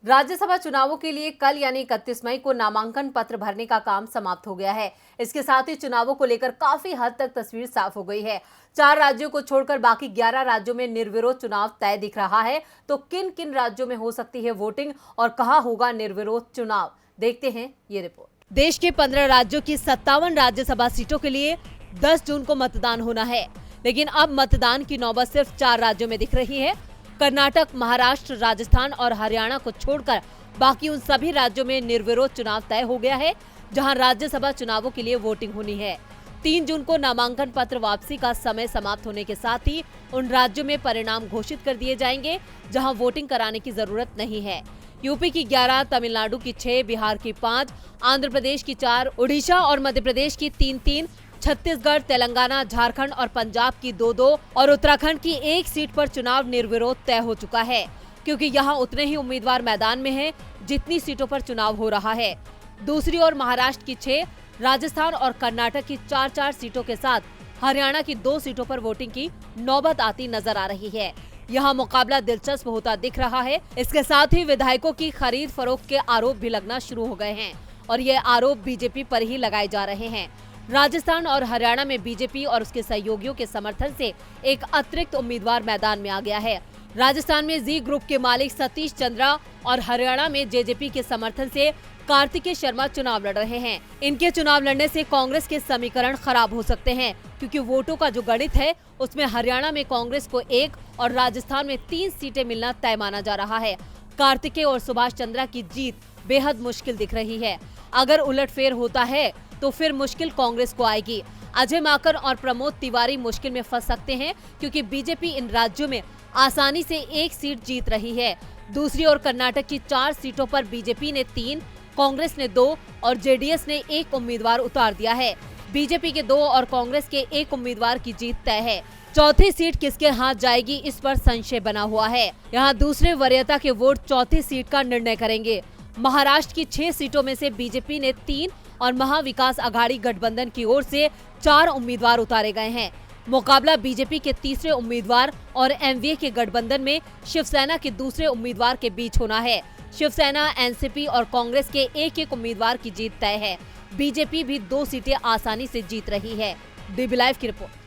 राज्यसभा चुनावों के लिए कल यानी 31 मई को नामांकन पत्र भरने का काम समाप्त हो गया है। इसके साथ ही चुनावों को लेकर काफी हद तक तस्वीर साफ हो गई है। 4 राज्यों को छोड़कर बाकी 11 राज्यों में निर्विरोध चुनाव तय दिख रहा है। तो किन किन राज्यों में हो सकती है वोटिंग और कहां होगा निर्विरोध चुनाव, देखते हैं ये रिपोर्ट। देश के 15 राज्यों की 57 राज्यसभा सीटों के लिए 10 जून को मतदान होना है, लेकिन अब मतदान की नौबत सिर्फ 4 राज्यों में दिख रही है। कर्नाटक, महाराष्ट्र, राजस्थान और हरियाणा को छोड़कर बाकी उन सभी राज्यों में निर्विरोध चुनाव तय हो गया है, जहां राज्यसभा चुनावों के लिए वोटिंग होनी है। 3 जून को नामांकन पत्र वापसी का समय समाप्त होने के साथ ही उन राज्यों में परिणाम घोषित कर दिए जाएंगे जहां वोटिंग कराने की जरूरत नहीं है। यूपी की 11, तमिलनाडु की 6, बिहार की 5, आंध्र प्रदेश की 4, उड़ीसा और मध्य प्रदेश की 3-3, छत्तीसगढ़, तेलंगाना, झारखंड और पंजाब की 2-2 और उत्तराखंड की 1 सीट पर चुनाव निर्विरोध तय हो चुका है, क्योंकि यहां उतने ही उम्मीदवार मैदान में हैं जितनी सीटों पर चुनाव हो रहा है। दूसरी ओर महाराष्ट्र की 6, राजस्थान और कर्नाटक की 4-4 सीटों के साथ हरियाणा की 2 सीटों पर वोटिंग की नौबत आती नजर आ रही है। यहाँ मुकाबला दिलचस्प होता दिख रहा है। इसके साथ ही विधायकों की खरीद फरोख्त के आरोप भी लगना शुरू हो गए हैं और ये आरोप बीजेपी पर ही लगाए जा रहे हैं। राजस्थान और हरियाणा में बीजेपी और उसके सहयोगियों के समर्थन से एक अतिरिक्त उम्मीदवार मैदान में आ गया है। राजस्थान में जी ग्रुप के मालिक सतीश चंद्रा और हरियाणा में जेजेपी के समर्थन से कार्तिकेय शर्मा चुनाव लड़ रहे हैं। इनके चुनाव लड़ने से कांग्रेस के समीकरण खराब हो सकते हैं, क्योंकि वोटों का जो गणित है उसमें हरियाणा में कांग्रेस को 1 और राजस्थान में 3 सीटें मिलना तय माना जा रहा है। कार्तिकेय और सुभाष चंद्रा की जीत बेहद मुश्किल दिख रही है। अगर उलटफेर होता है तो फिर मुश्किल कांग्रेस को आएगी। अजय माकन और प्रमोद तिवारी मुश्किल में फंस सकते हैं, क्योंकि बीजेपी इन राज्यों में आसानी से 1 सीट जीत रही है। दूसरी ओर कर्नाटक की 4 सीटों पर बीजेपी ने 3, कांग्रेस ने 2 और जेडीएस ने 1 उम्मीदवार उतार दिया है। बीजेपी के 2 और कांग्रेस के 1 उम्मीदवार की जीत तय है। चौथी सीट किसके हाथ जाएगी, इस पर संशय बना हुआ है। यहाँ दूसरे वरीयता के वोट चौथी सीट का निर्णय करेंगे। महाराष्ट्र की 6 सीटों में से बीजेपी ने 3 और महाविकास आघाड़ी गठबंधन की ओर से 4 उम्मीदवार उतारे गए हैं। मुकाबला बीजेपी के तीसरे उम्मीदवार और एमवीए के गठबंधन में शिवसेना के दूसरे उम्मीदवार के बीच होना है। शिवसेना, एनसीपी और कांग्रेस के 1-1 उम्मीदवार की जीत तय है। बीजेपी भी 2 सीटें आसानी से जीत रही है। डीबी लाइव की रिपोर्ट।